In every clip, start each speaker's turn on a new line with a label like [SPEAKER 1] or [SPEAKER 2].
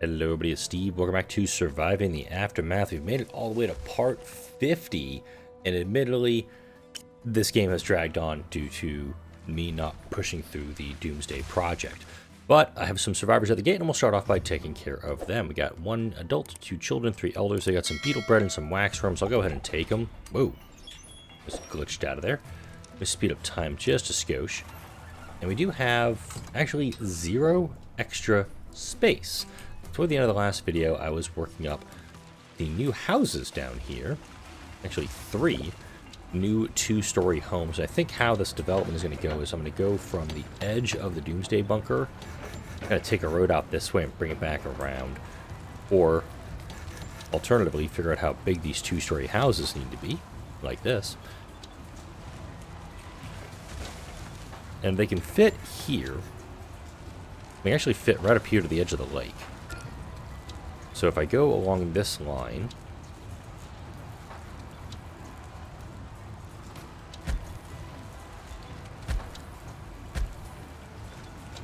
[SPEAKER 1] Hello everybody, it's Steve. Welcome back to Surviving the Aftermath. We've made it all the way to part 50, and admittedly, this game has dragged on due to me not pushing through the Doomsday Project. But I have some survivors at the gate, and we'll start off by taking care of them. We got 1 adult, 2 children, 3 elders. They got some beetle bread and some wax from them, so I'll go ahead and take them. Whoa, just glitched out of there. Let's speed up time just a skosh. And we do have actually 0 extra space. Toward the end of the last video, I was working up the new houses down here. Actually, 3 new 2-story homes. I think how this development is going to go is I'm going to go from the edge of the Doomsday Bunker. I'm going to take a road out this way and bring it back around. Or, alternatively, figure out how big these 2-story houses need to be, like this. And they can fit here. They actually fit right up here to the edge of the lake. So if I go along this line,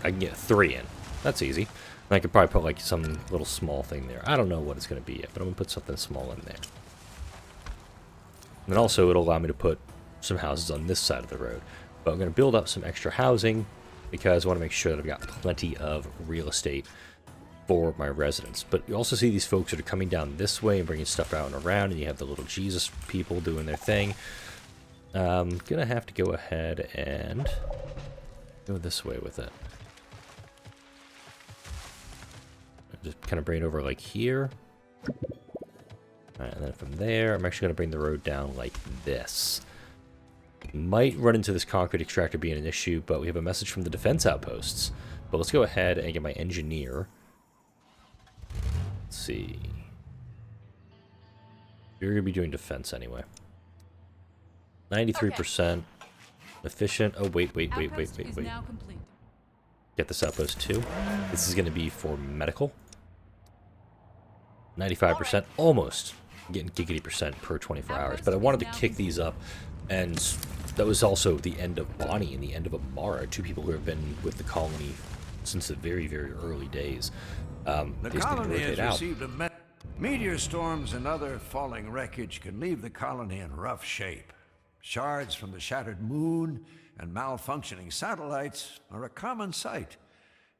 [SPEAKER 1] I can get 3 in. That's easy. And I could probably put like some little small thing there. I don't know what it's going to be yet, but I'm going to put something small in there. And then also it'll allow me to put some houses on this side of the road. But I'm going to build up some extra housing because I want to make sure that I've got plenty of real estate for my residents. But you also see these folks that are coming down this way and bringing stuff out and around, and you have the little Jesus people doing their thing. I'm gonna have to go ahead and go this way with it. Just kind of bring it over like here. Alright, and then from there, I'm actually gonna bring the road down like this. Might run into this concrete extractor being an issue, but we have a message from the defense outposts. But let's go ahead and get my engineer. Let's see. You're going to be doing defense anyway. 93%. Efficient. Oh, wait. Get this outpost too. This is going to be for medical. 95%. Almost. I'm getting giggity percent per 24 hours. But I wanted to kick these up. And that was also the end of Bonnie and the end of Amara. 2 people who have been with the colony since the very, very early days.
[SPEAKER 2] The colony has received meteor storms and other falling wreckage can leave the colony in rough shape. Shards from the shattered moon and malfunctioning satellites are a common sight,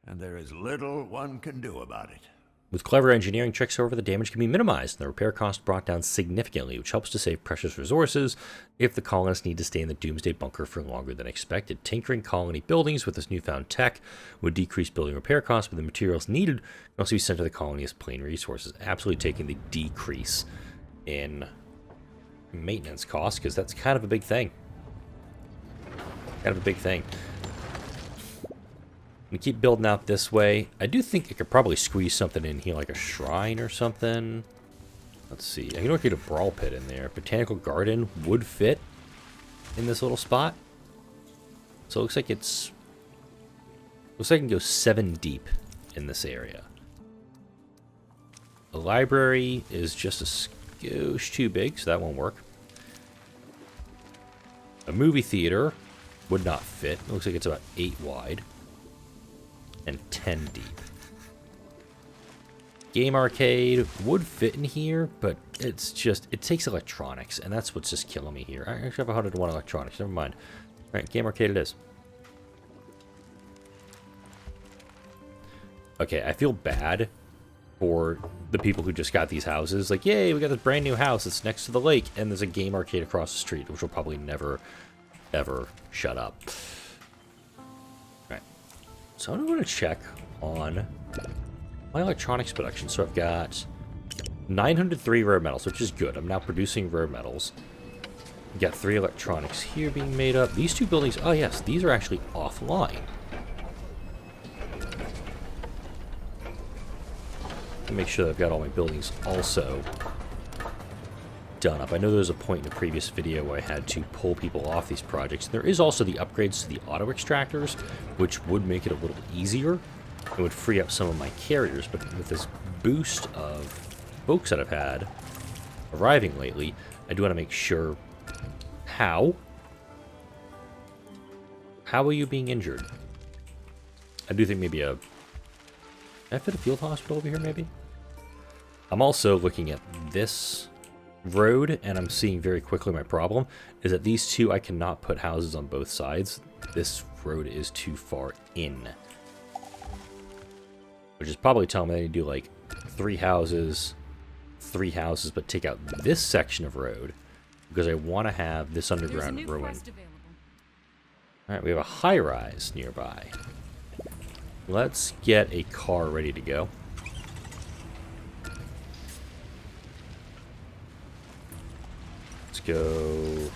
[SPEAKER 2] and there is little one can do about it.
[SPEAKER 1] With clever engineering tricks, however, the damage can be minimized and the repair cost brought down significantly, which helps to save precious resources if the colonists need to stay in the Doomsday Bunker for longer than expected. Tinkering colony buildings with this newfound tech would decrease building repair costs, but the materials needed can also be sent to the colony as plain resources, absolutely taking the decrease in maintenance costs, because that's kind of a big thing. We keep building out this way. I do think I could probably squeeze something in here, like a shrine or something. Let's see. I can work get a brawl pit in there. Botanical garden would fit in this little spot. So it looks like it's... Looks like I can go 7 deep in this area. The library is just a skosh too big, so that won't work. A movie theater would not fit. It looks like it's about 8 wide. And 10 deep. Game arcade would fit in here, but it's just, it takes electronics, and that's what's just killing me here. I actually have 101 electronics, never mind. Alright, game arcade it is. Okay, I feel bad for the people who just got these houses. Like, yay, we got this brand new house, it's next to the lake, and there's a game arcade across the street, which will probably never, ever shut up. So I'm going to check on my electronics production. So I've got 903 rare metals, which is good. I'm now producing rare metals. We've got 3 electronics here being made up. These 2 buildings, oh yes, these are actually offline. Make sure that I've got all my buildings also done up. I know there was a point in the previous video where I had to pull people off these projects. There is also the upgrades to the auto extractors, which would make it a little easier. It would free up some of my carriers, but with this boost of folks that I've had arriving lately, I do want to make sure how are you being injured? I do think maybe a Can I fit a field hospital over here, maybe? I'm also looking at this road, and I'm seeing very quickly my problem is that these two, I cannot put houses on both sides. This road is too far in. Which is probably telling me I need to do like 3 houses, but take out this section of road because I want to have this underground ruin. Alright, we have a high-rise nearby. Let's get a car ready to go. Let's go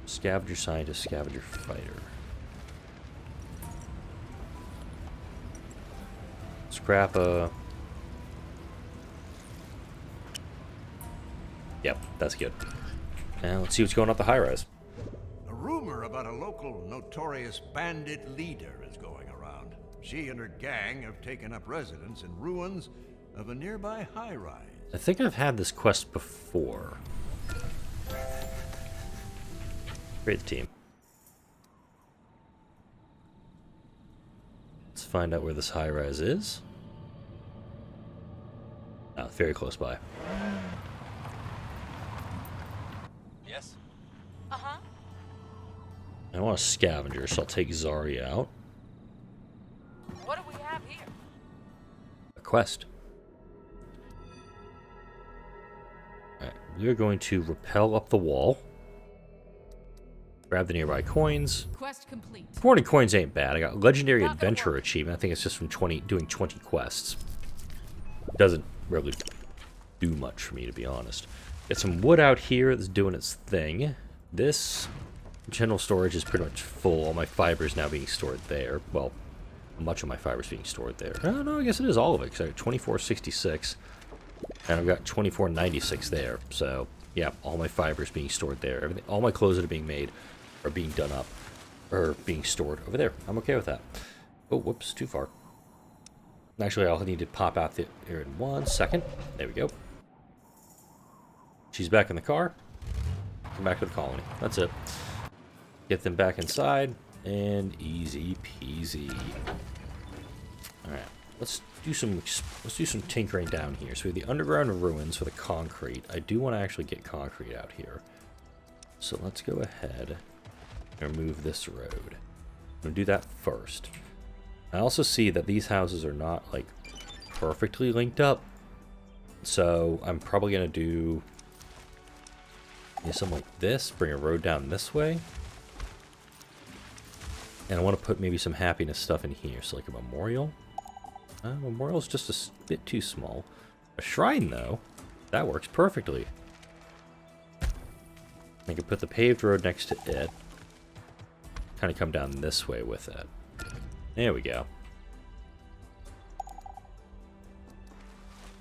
[SPEAKER 1] scavenger scientist, scavenger fighter. Scrap a... Yep, that's good. Now let's see what's going on at the high-rise.
[SPEAKER 2] A rumor about a local notorious bandit leader is going around. She and her gang have taken up residence in ruins of a nearby high-rise.
[SPEAKER 1] I think I've had this quest before. Create the team. Let's find out where this high-rise is. Oh, very close by.
[SPEAKER 3] Yes?
[SPEAKER 4] Uh-huh.
[SPEAKER 1] I want a scavenger, so I'll take Zarya out.
[SPEAKER 4] What do we have here?
[SPEAKER 1] A quest. Alright, we're going to rappel up the wall. Grab the nearby coins.
[SPEAKER 4] Quest complete.
[SPEAKER 1] 40 coins ain't bad. I got Legendary Adventurer achievement. I think it's just from doing 20 quests. Doesn't really do much for me, to be honest. Got some wood out here that's doing its thing. This general storage is pretty much full. All my fibers now being stored there. Well, much of my fibers being stored there. Oh, no, I guess it is all of it, because I got 2466. And I've got 2496 there. So, yeah, all my fibers being stored there. Everything, all my clothes that are being made are being done up, or being stored over there. I'm okay with that. Oh, whoops, too far. Actually, I'll need to pop out here in 1 second. There we go. She's back in the car. Come back to the colony. That's it. Get them back inside, and easy peasy. All right, let's do some tinkering down here. So we have the underground ruins for the concrete. I do want to actually get concrete out here. So let's go ahead and remove this road. I'm gonna do that first. I also see that these houses are not like perfectly linked up, so I'm probably gonna do something like this. Bring a road down this way, and I want to put maybe some happiness stuff in here. So like a memorial. Memorial's just a bit too small. A shrine though, that works perfectly. I can put the paved road next to it. Kind of come down this way with it. There we go.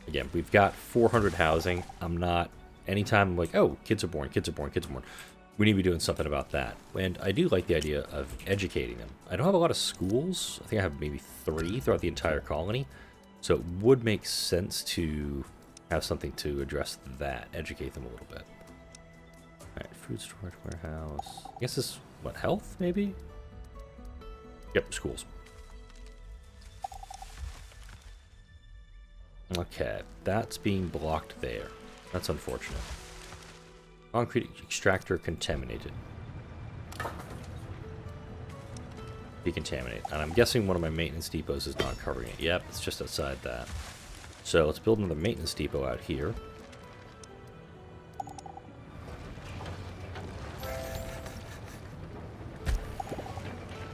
[SPEAKER 1] Again, we've got 400 housing. I'm not... Anytime I'm like, oh, kids are born, kids are born, kids are born. We need to be doing something about that. And I do like the idea of educating them. I don't have a lot of schools. I think I have maybe 3 throughout the entire colony. So it would make sense to have something to address that. Educate them a little bit. Alright, food storage warehouse. I guess this is, what, health, maybe? Yep, schools. Okay, that's being blocked there. That's unfortunate. Concrete extractor contaminated. Decontaminate. And I'm guessing one of my maintenance depots is not covering it. Yep, it's just outside that. So let's build another maintenance depot out here.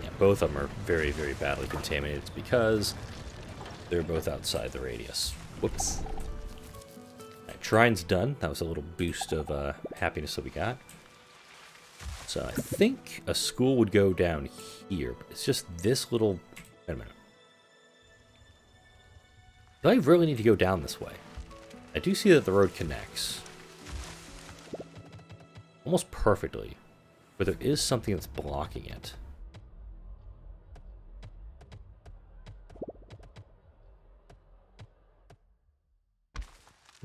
[SPEAKER 1] Yeah, both of them are very, very badly contaminated. It's because they're both outside the radius. Whoops. Shrine's done. That was a little boost of happiness that we got. So I think a school would go down here. But it's just this little... Wait a minute. Do I really need to go down this way? I do see that the road connects. Almost perfectly. But there is something that's blocking it.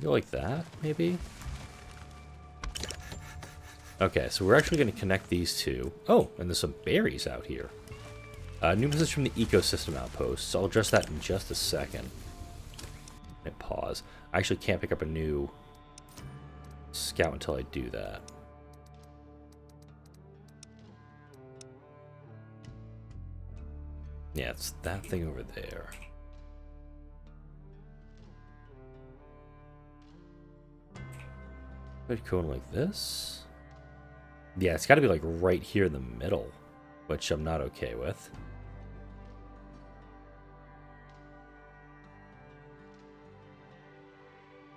[SPEAKER 1] Go like that, maybe? Okay, so we're actually going to connect these two. Oh, and there's some berries out here. New message from the ecosystem outposts. I'll address that in just a second. And pause. I actually can't pick up a new scout until I do that. Yeah, it's that thing over there. Could go like this. Yeah, it's got to be like right here in the middle, which I'm not okay with.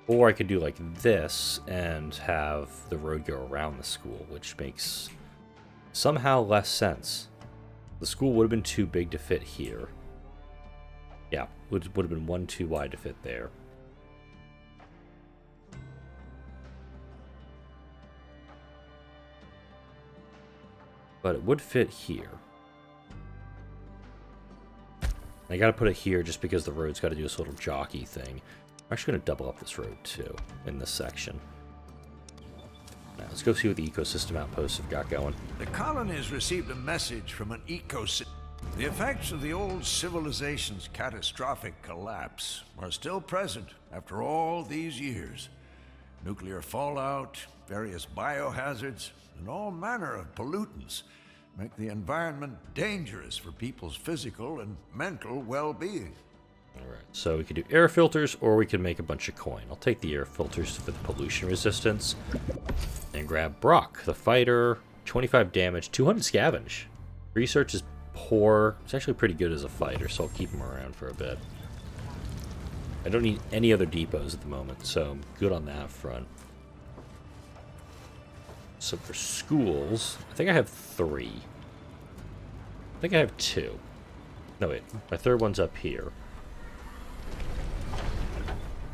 [SPEAKER 1] Or I could do like this and have the road go around the school, which makes somehow less sense. The school would have been too big to fit here. Yeah, would have been one too wide to fit there. But it would fit here. I gotta put it here just because the road's gotta do this little jockey thing. I'm actually gonna double up this road too, in this section. Now, let's go see what the ecosystem outposts have got going.
[SPEAKER 2] The colonies received a message from an ecosystem. The effects of the old civilization's catastrophic collapse are still present after all these years. Nuclear fallout, various biohazards, and all manner of pollutants make the environment dangerous for people's physical and mental well-being.
[SPEAKER 1] Alright, so we could do air filters, or we could make a bunch of coin. I'll take the air filters for the pollution resistance. And grab Brock, the fighter. 25 damage, 200 scavenge. Research is poor. It's actually pretty good as a fighter, so I'll keep him around for a bit. I don't need any other depots at the moment, so I'm good on that front. So for schools, I think I have 3. I think I have 2. No, wait. My third one's up here.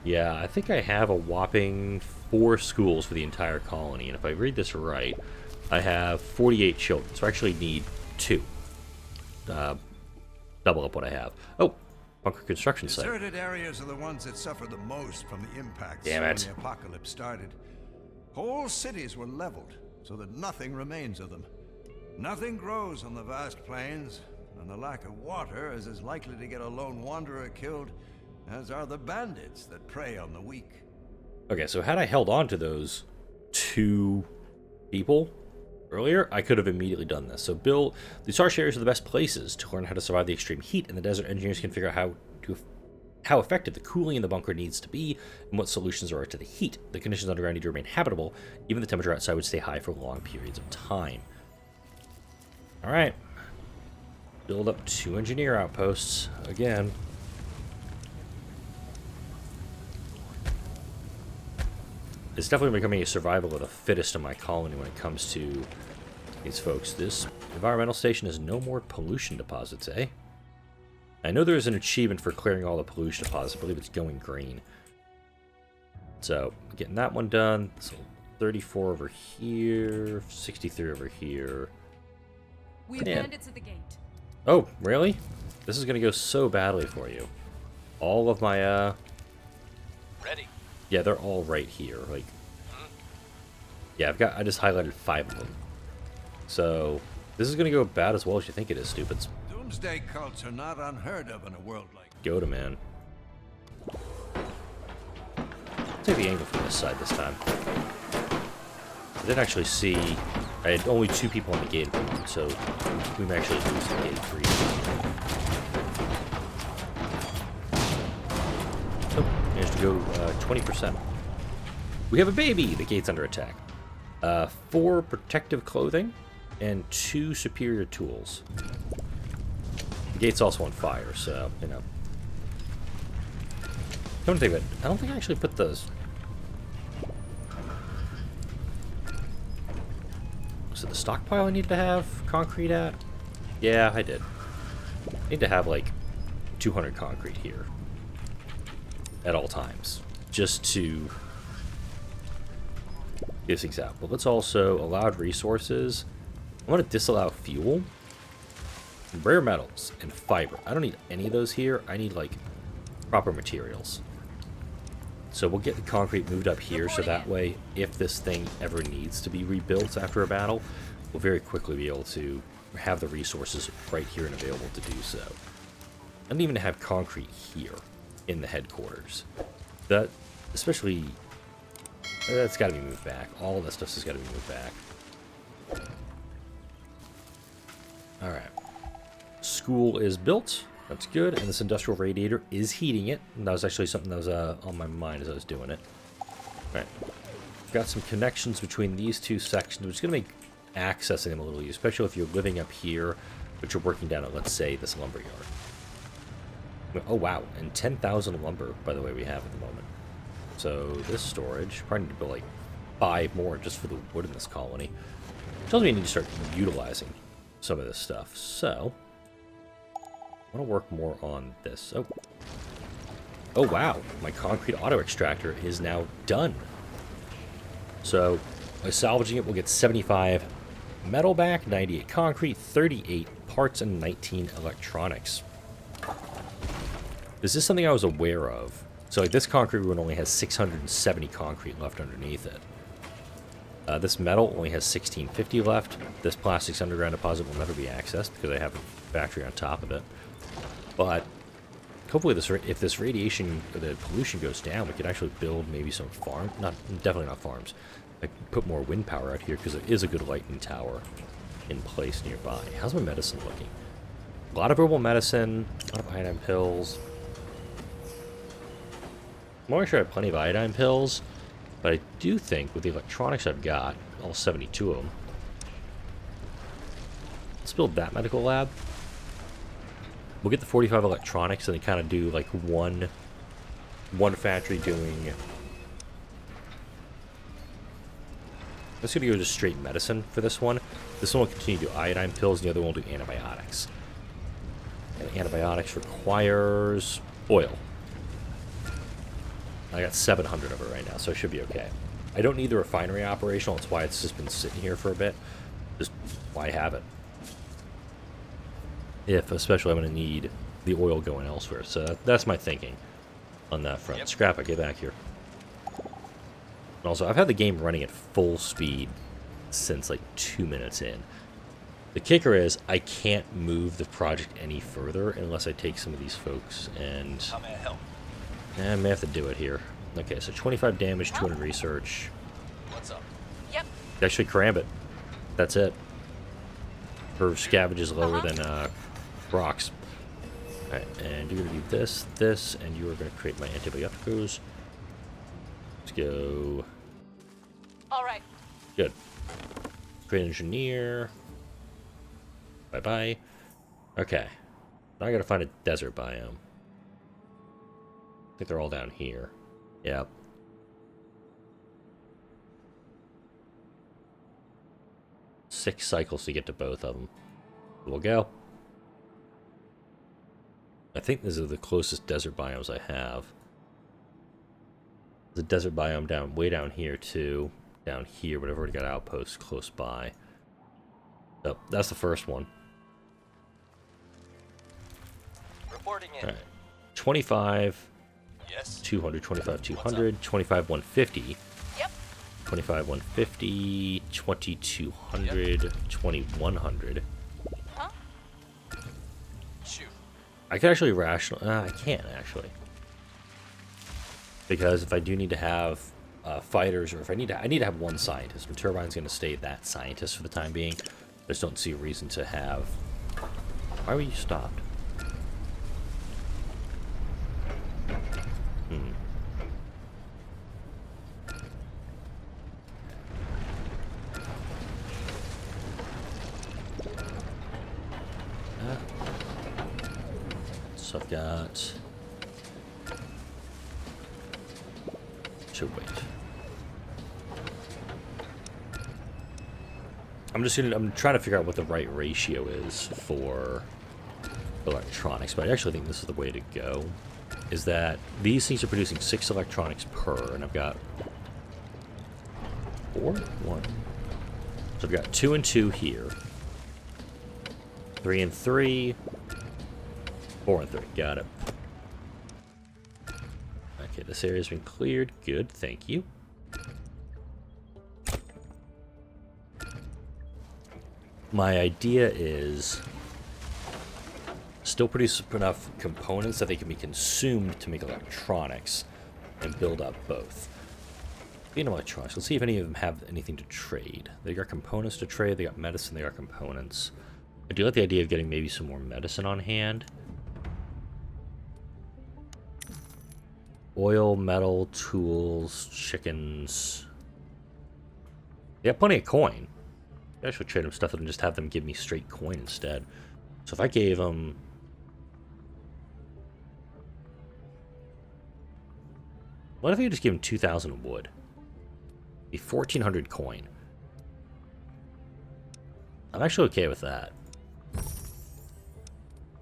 [SPEAKER 1] Yeah, I think I have a whopping 4 schools for the entire colony. And if I read this right, I have 48 children. So I actually need 2. Double up what I have. Oh, bunker construction site.
[SPEAKER 2] Deserted areas are the ones that suffer the most from the impacts
[SPEAKER 1] Damn
[SPEAKER 2] when
[SPEAKER 1] it.
[SPEAKER 2] the apocalypse started. Whole cities were leveled so that nothing remains of them. Nothing grows on the vast plains, and the lack of water is as likely to get a lone wanderer killed as are the bandits that prey on the weak.
[SPEAKER 1] Okay, so had I held on to those 2 people earlier, I could have immediately done this. So build these harsh areas are the best places to learn how to survive the extreme heat, and the desert engineers can figure out how effective the cooling in the bunker needs to be and what solutions there are to the heat. The conditions underground need to remain habitable. Even the temperature outside would stay high for long periods of time. All right. Build up 2 engineer outposts again. It's definitely becoming a survival of the fittest in my colony when it comes to these folks. This environmental station has no more pollution deposits, eh? I know there's an achievement for clearing all the pollution deposits. I believe it's going green. So, getting that one done. So, 34 over here, 63 over here.
[SPEAKER 4] We have bandits at the gate.
[SPEAKER 1] Oh, really? This is going to go so badly for you. All of my,
[SPEAKER 3] Ready.
[SPEAKER 1] Yeah, they're all right here. Like, yeah, I just highlighted 5 of them. So, this is going to go about as well as you think it is, stupids.
[SPEAKER 2] Doomsday cults are not unheard of in a world like
[SPEAKER 1] Go to man. Take the angle from this side this time. I didn't actually see. I had only 2 people on the gate at the moment, so we may actually lose the gate 3. Oh, managed to go 20%. We have a baby! The gate's under attack. 4 protective clothing and 2 superior tools. The gate's also on fire, so, you know. Don't think of it. I don't think I actually put those. Was it the stockpile I need to have concrete at? Yeah, I did. I need to have like 200 concrete here at all times, just to get things out. But let's also allowed resources. I want to disallow fuel, rare metals, and fiber. I don't need any of those here. I need like proper materials. So we'll get the concrete moved up here, so that way, if this thing ever needs to be rebuilt after a battle, we'll very quickly be able to have the resources right here and available to do so. I don't even have concrete here in the headquarters. That, especially, that's got to be moved back. All that stuff has got to be moved back. Alright. School is built. That's good. And this industrial radiator is heating it. And that was actually something that was on my mind as I was doing it. Alright. Got some connections between these two sections, which is going to make accessing them a little easier, especially if you're living up here, but you're working down at, let's say, this lumber yard. Oh, wow. And 10,000 lumber, by the way, we have at the moment. So this storage, probably need to build like 5 more just for the wood in this colony. Tells me I need to start utilizing some of this stuff. So I want to work more on this. Oh wow, my concrete auto extractor is now done. So by salvaging it, we'll get 75 metal back, 98 concrete, 38 parts, and 19 electronics. This is something I was aware of. So like this concrete one only has 670 concrete left underneath it. This metal only has 1650 left. This plastics underground deposit will never be accessed because I have a factory on top of it. But hopefully, if this radiation or the pollution goes down, we could actually build maybe some definitely not farms. I can put more wind power out here because there is a good lighting tower in place nearby. How's my medicine looking? A lot of herbal medicine, a lot of iodine pills. I'm not sure I have plenty of iodine pills. But I do think with the electronics I've got, all 72 of them, let's build that medical lab. We'll get the 45 electronics and then kind of do like one factory doing... Let's go just straight medicine for this one. This one will continue to do iodine pills, and the other one will do antibiotics. And antibiotics requires oil. I got 700 of it right now, so I should be okay. I don't need the refinery operational. That's why it's just been sitting here for a bit. Just why have it? Especially I'm going to need the oil going elsewhere. So that's my thinking on that front. Yep. Scrap it, get back here. And also, I've had the game running at full speed since like 2 minutes in. The kicker is I can't move the project any further unless I take some of these folks and...
[SPEAKER 3] How may I help?
[SPEAKER 1] I may have to do it here. Okay, so 25 damage, 200 research.
[SPEAKER 3] What's up?
[SPEAKER 4] Yep.
[SPEAKER 1] Actually, Karambit. That's it. Her scavenge is lower than rocks. Alright, and you're going to do this, and you are going to create my antibioticos. Let's go.
[SPEAKER 4] All right.
[SPEAKER 1] Good. Great engineer. Bye-bye. Okay. Now I got to find a desert biome. I think they're all down here. Yep. Six cycles to get to both of them. We'll go. I think these are the closest desert biomes I have. There's a desert biome way down here too. Down here, but I've already got outposts close by. So that's the first one.
[SPEAKER 3] Reporting in.
[SPEAKER 1] Alright. 25.
[SPEAKER 3] Yes.
[SPEAKER 1] 200, 25, 200, 25, 150.
[SPEAKER 4] Yep.
[SPEAKER 1] 25, 150, 2200, yep. 2100.
[SPEAKER 4] Huh?
[SPEAKER 3] Shoot.
[SPEAKER 1] I can actually I can't actually. Because if I do need to have fighters, or if I need to have one scientist, and Turbine's going to stay that scientist for the time being. I just don't see a reason to have... Why were you stopped? So I've got... Should wait. I'm trying to figure out what the right ratio is for electronics, but I actually think this is the way to go. Is that these things are producing 6 electronics per, and I've got 4? 1. So I've got 2 and 2 here. 3 and 3. 4 and 3. Got it. Okay, this area's been cleared. Good, thank you. my idea is still produce enough components that they can be consumed to make electronics and build up both. Being electronics, let's see if any of them have anything to trade. They got components to trade, they got medicine, they got components. I do like the idea of getting maybe some more medicine on hand. Oil, metal, tools, chickens. They have plenty of coin. I should trade them stuff and just have them give me straight coin instead. So if I gave them... What if I just give them 2,000 wood? Be 1,400 coin. I'm actually okay with that.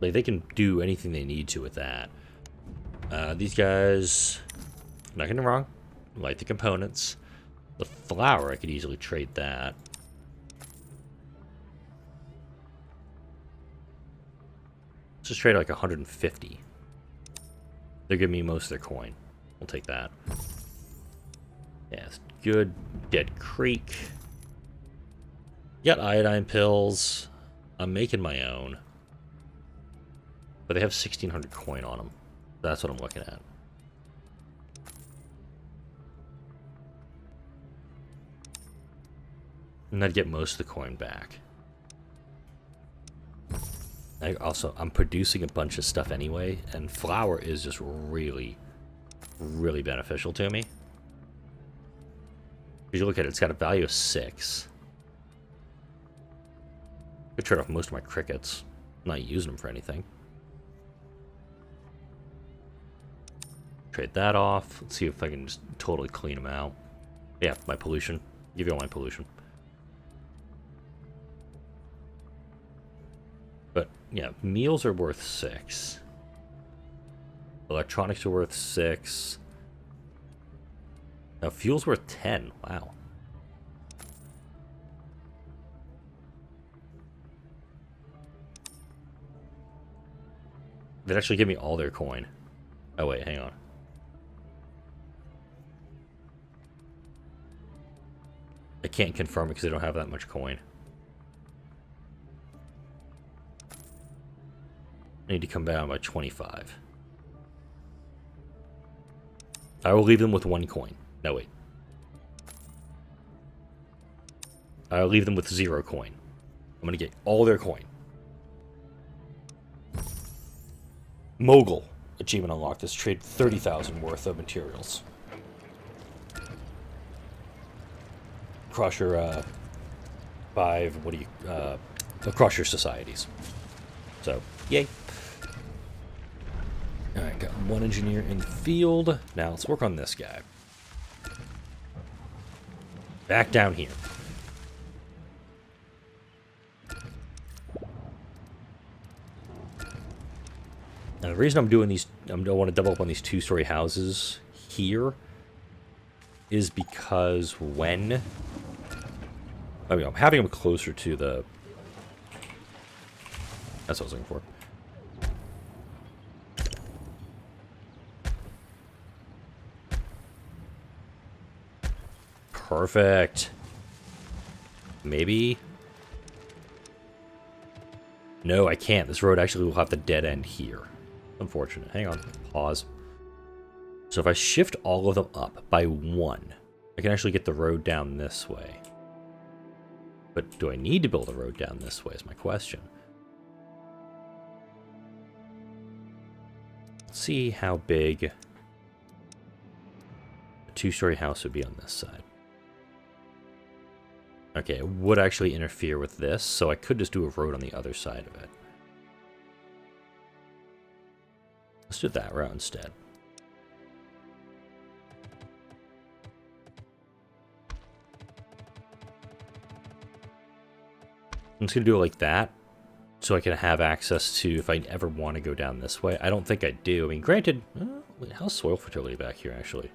[SPEAKER 1] Like, they can do anything they need to with that. These guys... Not getting me wrong. Like the components. The flour, I could easily trade that. Let's just trade like 150. They're giving me most of their coin. We'll take that. Yeah, it's good. Dead Creek. Got iodine pills. I'm making my own. But they have 1,600 coin on them. That's what I'm looking at. And I'd get most of the coin back. I'm producing a bunch of stuff anyway, and flour is just really, really beneficial to me. If you look at it, it's got a value of 6. I could trade off most of my crickets. I'm not using them for anything. Trade that off. Let's see if I can just totally clean them out. Yeah, my pollution. Give you all my pollution. But, yeah, meals are worth 6. Electronics are worth 6. Now, fuel's worth 10. Wow. They'd actually give me all their coin. Oh, wait, hang on. I can't confirm it because they don't have that much coin. I need to come down by 25. I will leave them with 1 coin. No, wait. I'll leave them with 0 coin. I'm going to get all their coin. Mogul. Achievement unlocked. This trade 30,000 worth of materials. Crusher, 5, what do you, Crusher societies. So, yay. Alright, got 1 engineer in the field. Now, let's work on this guy. Back down here. Now, the reason I'm doing these, I don't want to double up on these 2-story houses here, is because when... I mean, I'm having them closer to the... That's what I was looking for. Perfect. Maybe... No, I can't. This road actually will have to dead end here. Unfortunate. Hang on. Pause. So if I shift all of them up by 1, I can actually get the road down this way. But do I need to build a road down this way is my question. Let's see how big a 2-story house would be on this side. Okay, it would actually interfere with this, so I could just do a road on the other side of it. Let's do that route instead. I'm just going to do it like that, so I can have access to, if I ever want to go down this way. I don't think I do. I mean, granted, how's soil fertility back here, actually?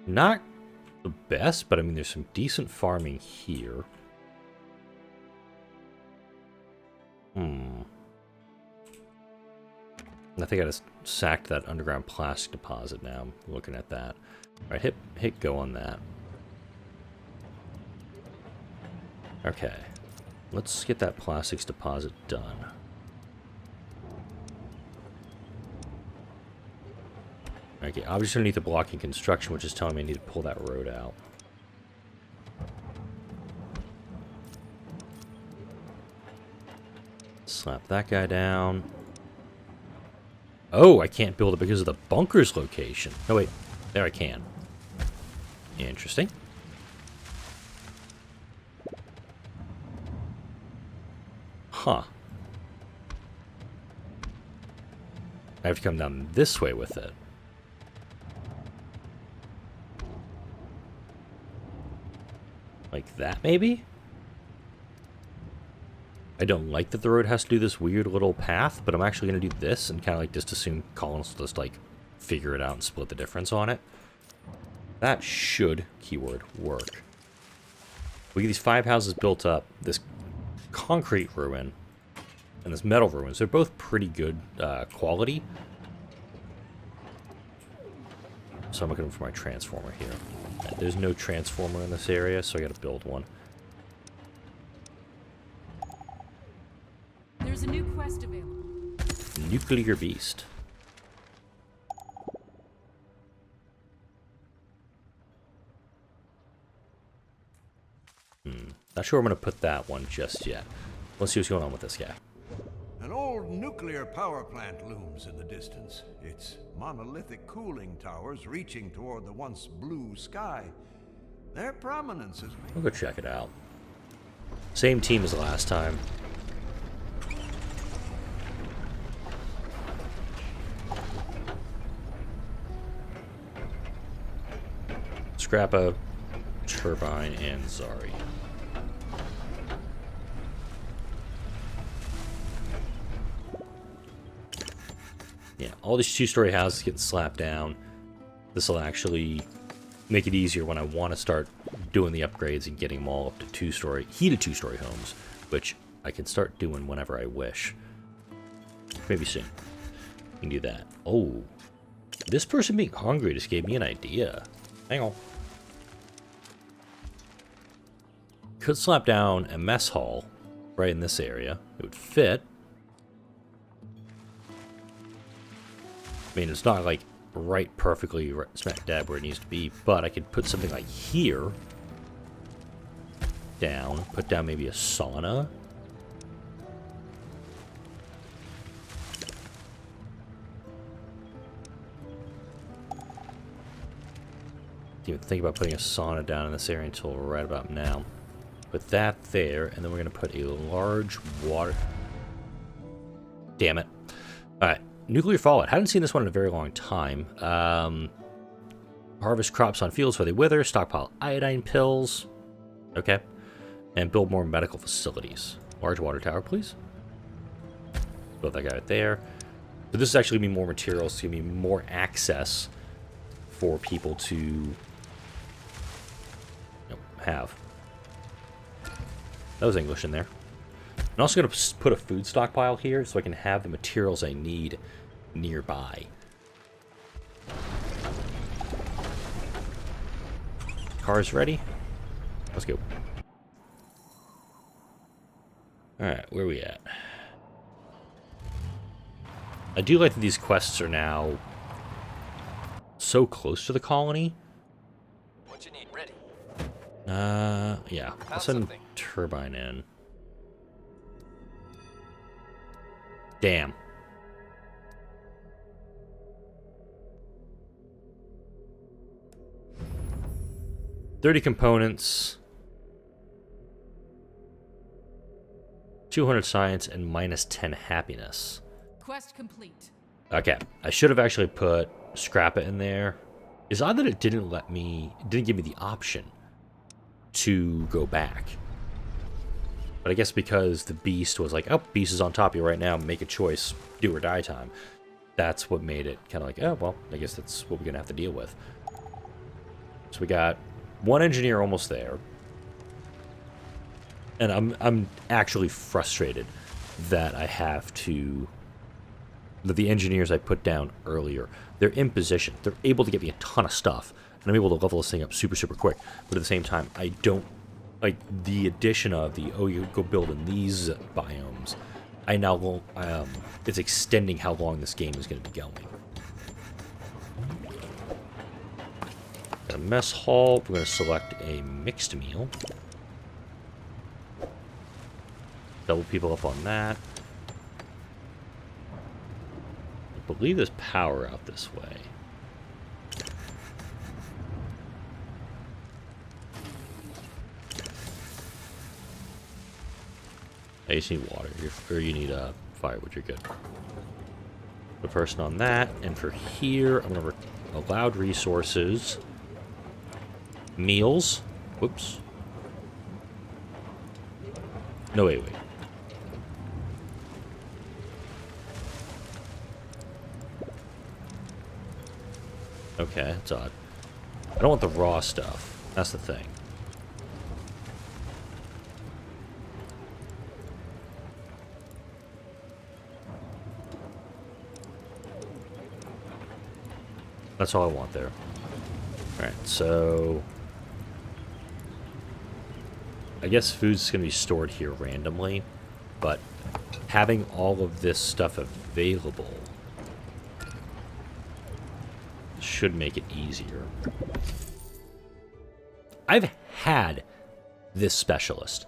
[SPEAKER 1] Not the best, but I mean, there's some decent farming here. I think I just sacked that underground plastic deposit now. I'm looking at that. Alright, hit go on that. Okay. let's get that plastics deposit done. Okay, obviously underneath the blocking construction, which is telling me I need to pull that road out. Slap that guy down. Oh, I can't build it because of the bunker's location. No, wait. There I can. Interesting. Huh. I have to come down this way with it. Like that, maybe? I don't like that the road has to do this weird little path, but I'm actually going to do this and kind of like just assume colonists will just like figure it out and split the difference on it. That should, keyword, work. We get these 5 houses built up, this concrete ruin and this metal ruin. So they're both pretty good quality. So I'm looking for my transformer here. There's no transformer in this area, so I got to build one.
[SPEAKER 5] There's a new quest available.
[SPEAKER 1] Nuclear Beast. Not sure I'm going to put that one just yet. Let's see what's going on with this guy.
[SPEAKER 2] An old nuclear power plant looms in the distance. Its monolithic cooling towers reaching toward the once blue sky. Their prominence is...
[SPEAKER 1] I'll go check it out. Same team as last time. Scrappa, Turbine, and Zari. Yeah, all these 2-story houses getting slapped down. This will actually make it easier when I want to start doing the upgrades and getting them all up to 2-story, heated 2-story homes, which I can start doing whenever I wish. Maybe soon. I can do that. Oh, this person being hungry just gave me an idea. Hang on. Could slap down a mess hall right in this area. It would fit. I mean, it's not like right perfectly smack dab where it needs to be, but I could put something like here down, put down maybe a sauna. Didn't even think about putting a sauna down in this area until right about now. Put that there, and then we're going to put a large water... Damn it. Alright. Nuclear fallout. Haven't seen this one in a very long time. Harvest crops on fields where they wither. Stockpile iodine pills. Okay. And build more medical facilities. Large water tower, please. Build that guy right there. But this is actually going to be more materials. It's going to be more access for people to have. That was English in there. I'm also going to put a food stockpile here so I can have the materials I need nearby. Cars ready? Let's go. Alright, where are we at? I do like that these quests are now so close to the colony.
[SPEAKER 3] What you need ready?
[SPEAKER 1] Yeah. I'll send Turbine in. Damn. $30 components. 200 science and minus 10 happiness.
[SPEAKER 5] Quest complete.
[SPEAKER 1] Okay. I should have actually put Scrappa in there. It's odd that it didn't give me the option to go back. But I guess because the beast was like, oh, beast is on top of you right now, make a choice, do or die time. That's what made it kind of like, oh, well, I guess that's what we're going to have to deal with. So we got one engineer almost there. And I'm actually frustrated that I have to... that the engineers I put down earlier, they're in position. They're able to get me a ton of stuff. And I'm able to level this thing up super, super quick. But at the same time, I don't like the addition of the, oh, you go build in these biomes, I now will, it's extending how long this game is going to be going. Got a mess hall. We're going to select a mixed meal. Double people up on that. I believe there's power out this way. You just need water, or you need firewood, you're good. The person on that, and for here, I'm going to allowed resources, meals, whoops. No, wait. Okay, that's odd. I don't want the raw stuff, that's the thing. That's all I want there. Alright, so I guess food's going to be stored here randomly, but having all of this stuff available should make it easier. I've had this specialist.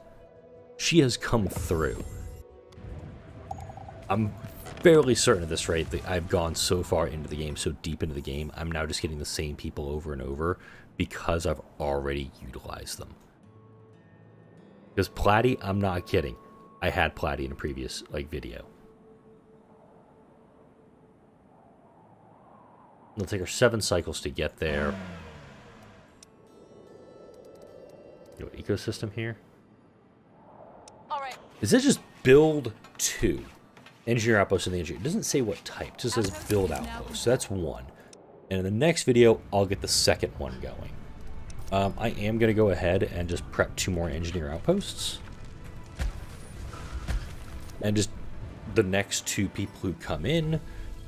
[SPEAKER 1] She has come through. I'm fairly certain at this rate that I've gone so far into the game, so deep into the game, I'm now just getting the same people over and over because I've already utilized them. Because Platy, I'm not kidding. I had Platy in a previous video. It'll take her 7 cycles to get there. You know, ecosystem here.
[SPEAKER 4] All right.
[SPEAKER 1] Is it just build 2? Engineer outpost in the engineer. It doesn't say what type. It just says build outpost. So that's 1. And in the next video, I'll get the second one going. I am going to go ahead and just prep 2 more engineer outposts. And just the next 2 people who come in.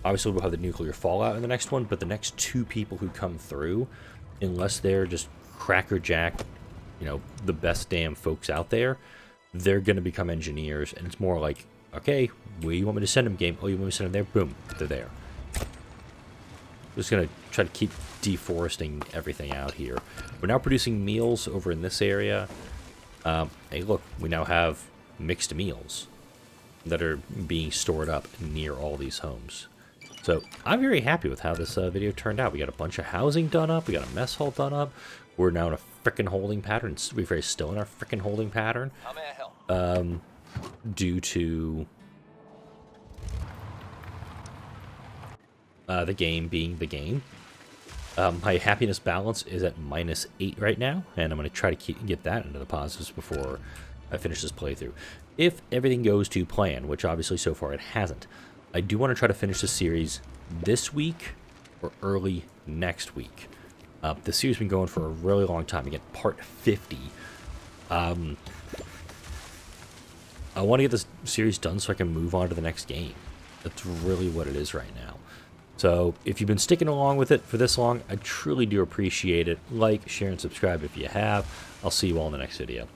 [SPEAKER 1] Obviously, we'll have the nuclear fallout in the next one. But the next 2 people who come through, unless they're just crackerjack, you know, the best damn folks out there, they're going to become engineers. And it's more like, okay, where you want me to send them, game? Oh, you want me to send them there? Boom, they're there. Just going to try to keep deforesting everything out here. We're now producing meals over in this area. Hey, look, we now have mixed meals that are being stored up near all these homes. So I'm very happy with how this video turned out. We got a bunch of housing done up. We got a mess hall done up. We're now in a frickin' holding pattern. We're still in our frickin' holding pattern.
[SPEAKER 3] How may I help?
[SPEAKER 1] Due to the game being the game. My happiness balance is at -8 right now, and I'm going to try to get that into the positives before I finish this playthrough. If everything goes to plan, which obviously so far it hasn't, I do want to try to finish the series this week or early next week. The series has been going for a really long time. Again, part 50. I want to get this series done so I can move on to the next game. That's really what it is right now. So if you've been sticking along with it for this long, I truly do appreciate it. Like, share, and subscribe if you have. I'll see you all in the next video.